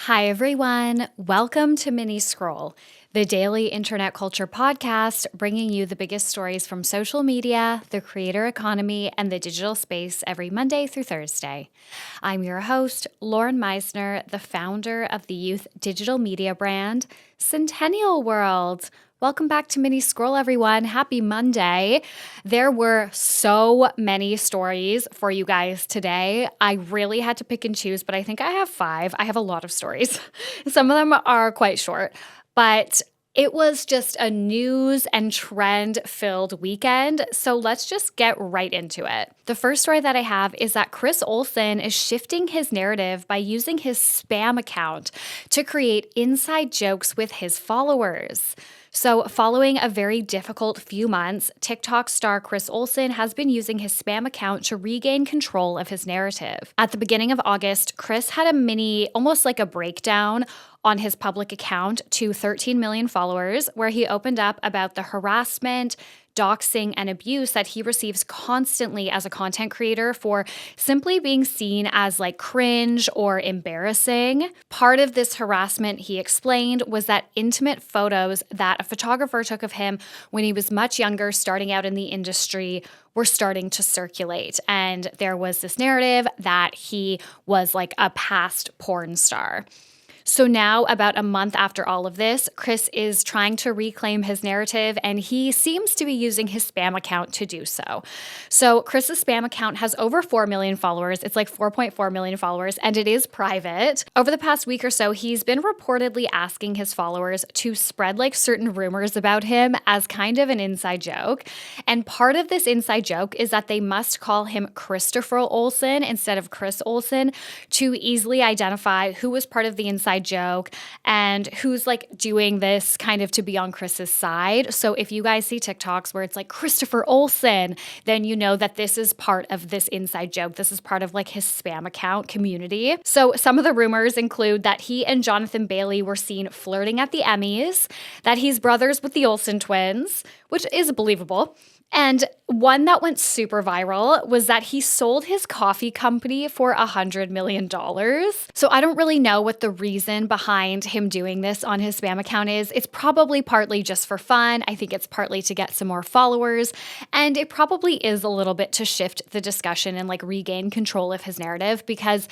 Hi, everyone. Welcome to Mini Scroll, the daily internet culture podcast bringing you the biggest stories from social media, the creator economy, and the digital space every Monday through Thursday. I'm your host, Lauren Meisner, the founder of the youth digital media brand, Centennial World. Welcome back to Mini Scroll, everyone. Happy Monday. There were so many stories for you guys today. I really had to pick and choose, but I think I have 5. I have a lot of stories. Some of them are quite short, but it was just a news and trend-filled weekend, so let's just get right into it. The first story that I have is that Olsen is shifting his narrative by using his spam account to create inside jokes with his followers. So following a very difficult few months, TikTok star Olsen has been using his spam account to regain control of his narrative. At the beginning of August, Chris had a mini, almost like a breakdown on his public account to 13 million followers, where he opened up about the harassment, doxing, and abuse that he receives constantly as a content creator for simply being seen as like cringe or embarrassing. Part of this harassment, he explained, was that intimate photos that a photographer took of him when he was much younger, starting out in the industry, were starting to circulate. And there was this narrative that he was like a past porn star. So now, about a month after all of this, Chris is trying to reclaim his narrative, and he seems to be using his spam account to do so. So Chris's spam account has over 4 million followers. It's like 4.4 million followers, and it is private. Over the past week or so, he's been reportedly asking his followers to spread like certain rumors about him as kind of an inside joke. And part of this inside joke is that they must call him Christopher Olsen instead of Chris Olsen to easily identify who was part of the inside joke and who's like doing this kind of to be on Chris's side. So if you guys see TikToks where it's like Christopher Olsen, then you know that this is part of this inside joke. This is part of like his spam account community. So some of the rumors include that he and Jonathan Bailey were seen flirting at the Emmys, that he's brothers with the Olsen twins, which is believable. And one that went super viral was that he sold his coffee company for $100 million. So I don't really know what the reason behind him doing this on his spam account is. It's probably partly just for fun. I think it's partly to get some more followers. And it probably is a little bit to shift the discussion and like regain control of his narrative, because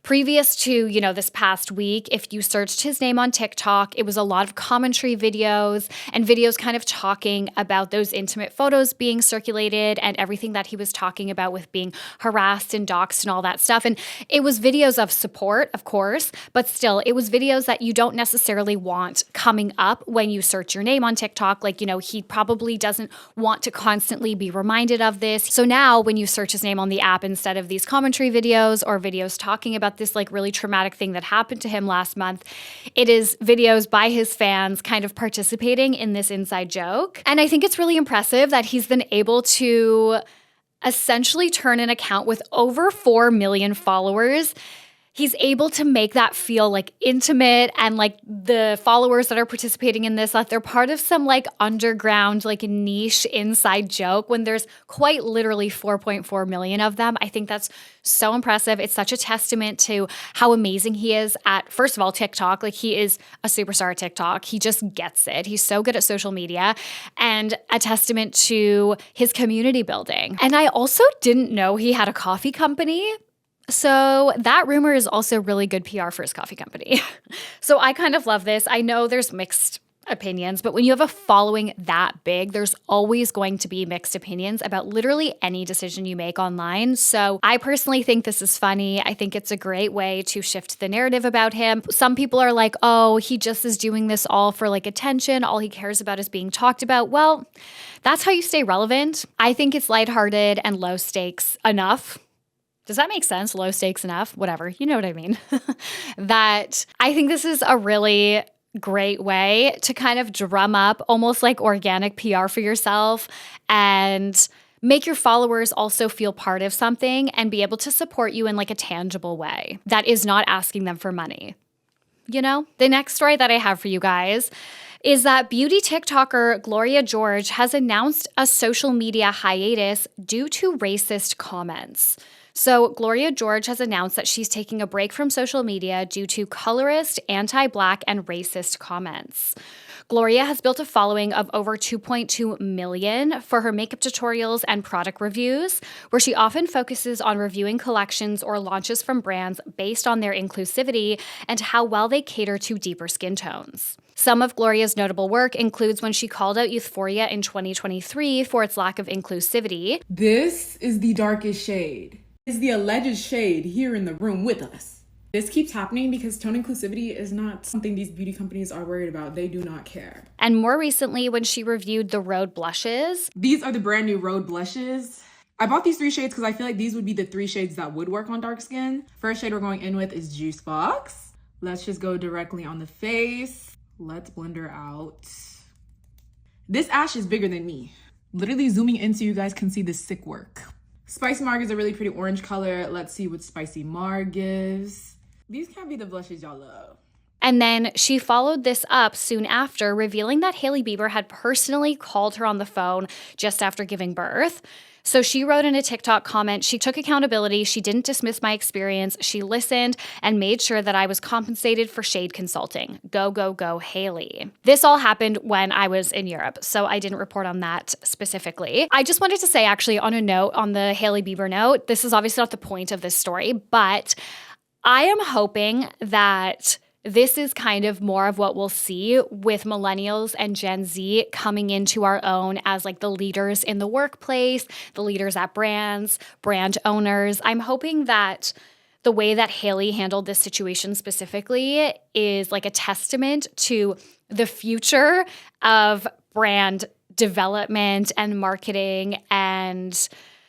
previous to, this past week, if you searched his name on TikTok, it was a lot of commentary videos and videos kind of talking about those intimate photos being circulated and everything that he was talking about with being harassed and doxxed and all that stuff. And it was videos of support, of course, but still, it was videos that you don't necessarily want coming up when you search your name on TikTok. Like, he probably doesn't want to constantly be reminded of this. So now when you search his name on the app, instead of these commentary videos or videos talking about this like really traumatic thing that happened to him last month, it is videos by his fans kind of participating in this inside joke. And I think it's really impressive that he's been able to essentially turn an account with over 4 million followers. He's able to make that feel like intimate, and like the followers that are participating in this, that they're part of some like underground, like niche inside joke when there's quite literally 4.4 million of them. I think that's so impressive. It's such a testament to how amazing he is at, first of all, TikTok. Like, he is a superstar at TikTok. He just gets it. He's so good at social media, and a testament to his community building. And I also didn't know he had a coffee company. So that rumor is also really good PR for his coffee company. So I kind of love this. I know there's mixed opinions, but when you have a following that big, there's always going to be mixed opinions about literally any decision you make online. So I personally think this is funny. I think it's a great way to shift the narrative about him. Some people are like, oh, he just is doing this all for like attention. All he cares about is being talked about. Well, that's how you stay relevant. I think it's lighthearted and low stakes enough. Does that make sense? Low stakes enough? Whatever. You know what I mean? That I think this is a really great way to kind of drum up almost like organic PR for yourself and make your followers also feel part of something and be able to support you in like a tangible way that is not asking them for money. The next story that I have for you guys is that beauty TikToker Golloria George has announced a social media hiatus due to racist comments. So Gloria George has announced that she's taking a break from social media due to colorist, anti-Black, and racist comments. Gloria has built a following of over 2.2 million for her makeup tutorials and product reviews, where she often focuses on reviewing collections or launches from brands based on their inclusivity and how well they cater to deeper skin tones. Some of Gloria's notable work includes when she called out Euphoria in 2023 for its lack of inclusivity. This is the darkest shade. Is the alleged shade here in the room with us. This keeps happening because tone inclusivity is not something these beauty companies are worried about. They do not care. And more recently, when she reviewed the Rhode blushes. These are the brand new Rhode blushes. I bought these 3 shades because I feel like these would be the 3 shades that would work on dark skin. First shade we're going in with is Juice Box. Let's just go directly on the face. Let's blend her out. This ash is bigger than me. Literally zooming in so you guys can see the sick work. Spicy Mar is a really pretty orange color. Let's see what Spicy Mar gives. These can't be the blushes y'all love. And then she followed this up soon after, revealing that Hailey Bieber had personally called her on the phone just after giving birth. So she wrote in a TikTok comment, she took accountability, she didn't dismiss my experience, she listened and made sure that I was compensated for shade consulting. Go, go, go, Hailey. This all happened when I was in Europe, so I didn't report on that specifically. I just wanted to say, actually, on a note, on the Hailey Bieber note, this is obviously not the point of this story, but I am hoping that this is kind of more of what we'll see with millennials and Gen Z coming into our own as like the leaders in the workplace, the leaders at brands, brand owners. I'm hoping that the way that Hailey handled this situation specifically is like a testament to the future of brand development and marketing and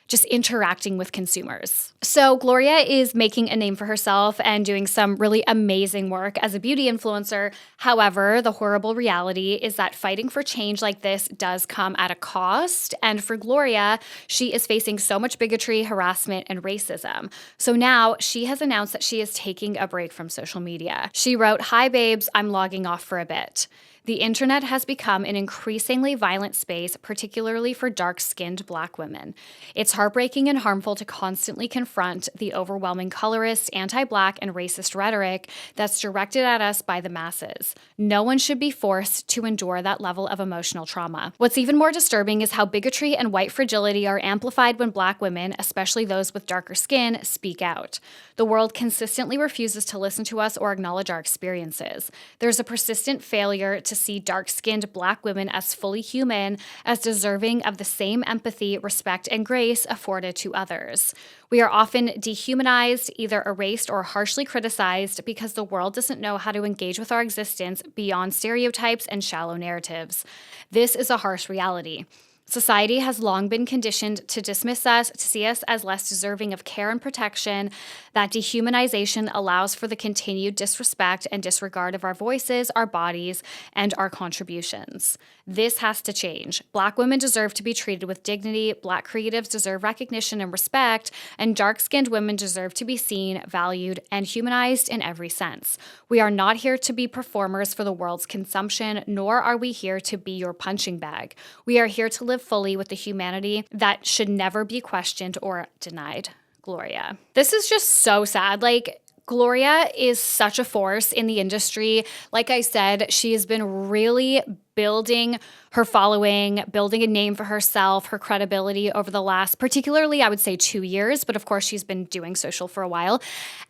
just interacting with consumers. So Gloria is making a name for herself and doing some really amazing work as a beauty influencer. However, the horrible reality is that fighting for change like this does come at a cost. And for Gloria, she is facing so much bigotry, harassment, and racism. So now she has announced that she is taking a break from social media. She wrote, "Hi babes, I'm logging off for a bit. The internet has become an increasingly violent space, particularly for dark-skinned Black women. It's heartbreaking and harmful to constantly confront the overwhelming colorist, anti-Black, and racist rhetoric that's directed at us by the masses. No one should be forced to endure that level of emotional trauma. What's even more disturbing is how bigotry and white fragility are amplified when Black women, especially those with darker skin, speak out. The world consistently refuses to listen to us or acknowledge our experiences. There's a persistent failure to see dark-skinned Black women as fully human, as deserving of the same empathy, respect, and grace afforded to others. We are often dehumanized, either erased or harshly criticized because the world doesn't know how to engage with our existence beyond stereotypes and shallow narratives. This is a harsh reality. Society has long been conditioned to dismiss us, to see us as less deserving of care and protection. That dehumanization allows for the continued disrespect and disregard of our voices, our bodies, and our contributions. This has to change. Black women deserve to be treated with dignity, Black creatives deserve recognition and respect, and dark-skinned women deserve to be seen, valued, and humanized in every sense. We are not here to be performers for the world's consumption, nor are we here to be your punching bag. We are here to live fully with the humanity that should never be questioned or denied." Gloria. This is just so sad. Like, Gloria is such a force in the industry. Like I said, she has been really building her following, building a name for herself, her credibility over the last, particularly, I would say 2 years, but of course she's been doing social for a while.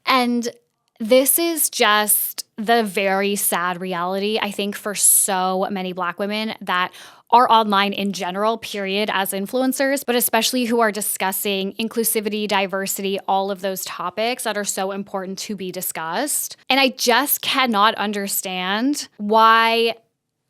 And this is just the very sad reality, I think, for so many Black women that are online in general, period, as influencers, but especially who are discussing inclusivity, diversity, all of those topics that are so important to be discussed. And I just cannot understand why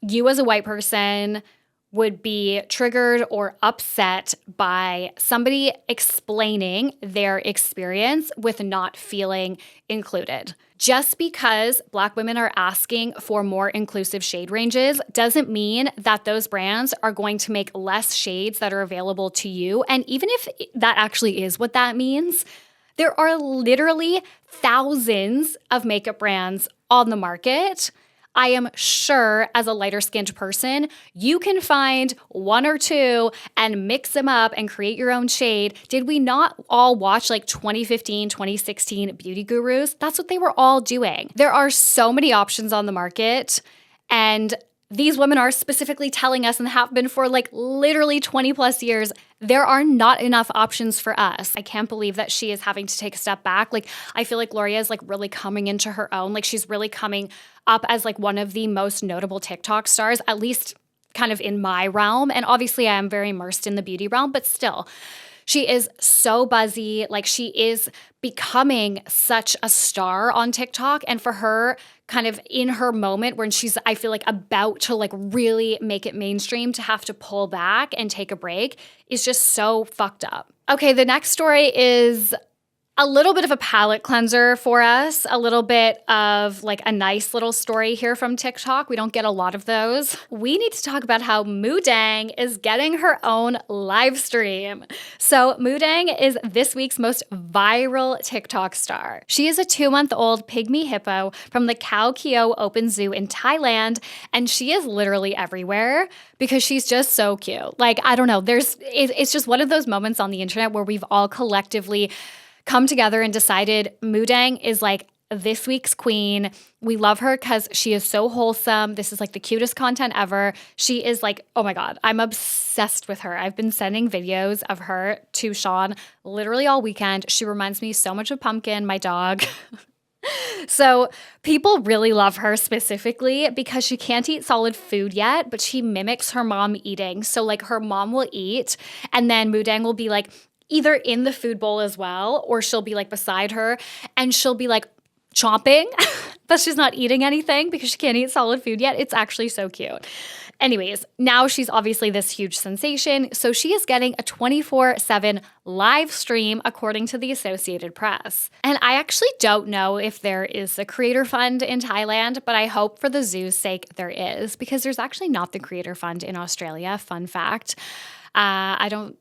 you as a white person would be triggered or upset by somebody explaining their experience with not feeling included. Just because Black women are asking for more inclusive shade ranges doesn't mean that those brands are going to make less shades that are available to you. And even if that actually is what that means, there are literally thousands of makeup brands on the market. I am sure as a lighter skinned person, you can find one or two and mix them up and create your own shade. Did we not all watch like 2015, 2016 beauty gurus? That's what they were all doing. There are so many options on the market, and these women are specifically telling us, and have been for like literally 20 plus years, there are not enough options for us. I can't believe that she is having to take a step back. Like, I feel like Gloria is like really coming into her own. Like, she's really coming up as like one of the most notable TikTok stars, at least kind of in my realm. And obviously I am very immersed in the beauty realm, but still, she is so buzzy. Like, she is becoming such a star on TikTok. And for her, kind of in her moment when she's, I feel like, about to like really make it mainstream, to have to pull back and take a break is just so fucked up. Okay, the next story is a little bit of a palate cleanser for us, a little bit of like a nice little story here from TikTok. We don't get a lot of those. We need to talk about how Moo Deng is getting her own live stream. So Moo Deng is this week's most viral TikTok star. She is a 2-month-old pygmy hippo from the Khao Keo Open Zoo in Thailand, and she is literally everywhere because she's just so cute. Like, I don't know, it's just one of those moments on the internet where we've all collectively come together and decided Moo Deng is like this week's queen. We love her because she is so wholesome. This is like the cutest content ever. She is like, oh my God, I'm obsessed with her. I've been sending videos of her to Sean literally all weekend. She reminds me so much of Pumpkin, my dog. So people really love her specifically because she can't eat solid food yet, but she mimics her mom eating. So like her mom will eat, and then Moo Deng will be like either in the food bowl as well, or she'll be like beside her and she'll be like chomping, but she's not eating anything because she can't eat solid food yet. It's actually so cute. Anyways, now she's obviously this huge sensation, so she is getting a 24/7 live stream according to the Associated Press. And I actually don't know if there is a creator fund in Thailand, but I hope for the zoo's sake there is, because there's actually not the creator fund in Australia. Fun fact. I don't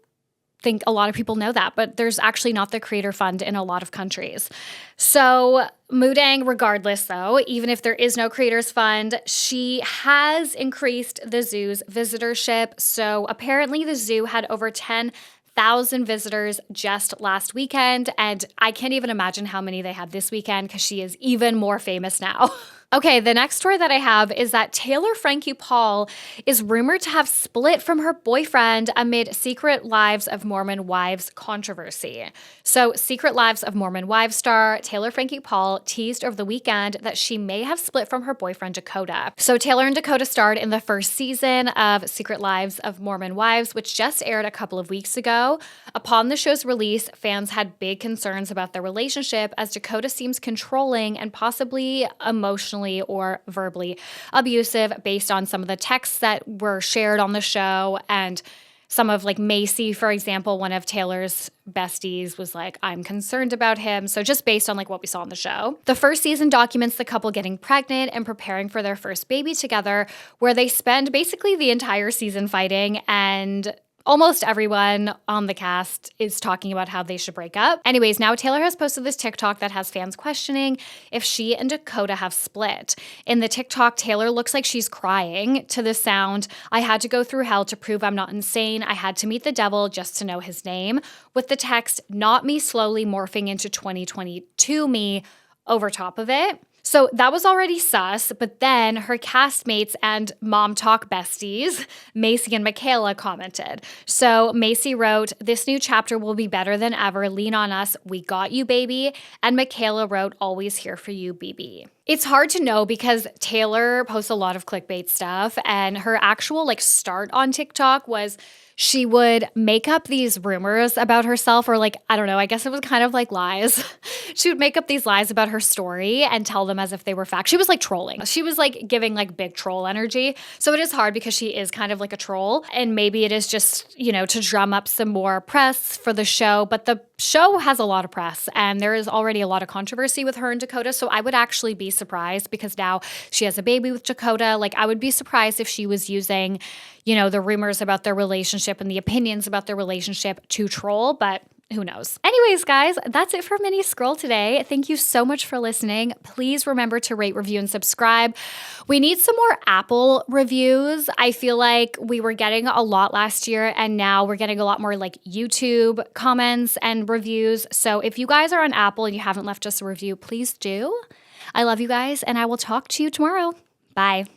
think a lot of people know that, but there's actually not the creator fund in a lot of countries. So Moo Deng, regardless though, even if there is no creators fund, she has increased the zoo's visitorship. So apparently the zoo had over 10,000 visitors just last weekend, and I can't even imagine how many they had this weekend because she is even more famous now. Okay, the next story that I have is that Taylor Frankie Paul is rumored to have split from her boyfriend amid Secret Lives of Mormon Wives controversy. So, Secret Lives of Mormon Wives star Taylor Frankie Paul teased over the weekend that she may have split from her boyfriend Dakota. So, Taylor and Dakota starred in the first season of Secret Lives of Mormon Wives, which just aired a couple of weeks ago. Upon the show's release, fans had big concerns about their relationship, as Dakota seems controlling and possibly emotionally or verbally abusive based on some of the texts that were shared on the show. And some of like Macy, for example, one of Taylor's besties, was like, I'm concerned about him. So just based on like what we saw on the show. The first season documents the couple getting pregnant and preparing for their first baby together, where they spend basically the entire season fighting, and almost everyone on the cast is talking about how they should break up. Anyways, now Taylor has posted this TikTok that has fans questioning if she and Dakota have split. In the TikTok, Taylor looks like she's crying to the sound, "I had to go through hell to prove I'm not insane. I had to meet the devil just to know his name," with the text, "Not me," slowly morphing into 2022 me over top of it. So that was already sus, but then her castmates and Mom Talk besties, Macy and Michaela, commented. So Macy wrote, "This new chapter will be better than ever. Lean on us. We got you, baby." And Michaela wrote, "Always here for you, BB." It's hard to know because Taylor posts a lot of clickbait stuff, and her actual like start on TikTok was she would make up these rumors about herself, or like, I don't know, I guess it was kind of like lies. She would make up these lies about her story and tell them as if they were fact. She was like trolling. She was like giving like big troll energy. So it is hard because she is kind of like a troll, and maybe it is just, you know, to drum up some more press for the show. But the show has a lot of press, and there is already a lot of controversy with her and Dakota. So I would actually be surprised, because now she has a baby with Dakota. Like, I would be surprised if she was using, you know, the rumors about their relationship and the opinions about their relationship to troll, but who knows? Anyways, guys, that's it for Mini Scroll today. Thank you so much for listening. Please remember to rate, review, and subscribe. We need some more Apple reviews. I feel like we were getting a lot last year, and now we're getting a lot more like YouTube comments and reviews. So if you guys are on Apple and you haven't left us a review, please do. I love you guys, and I will talk to you tomorrow. Bye.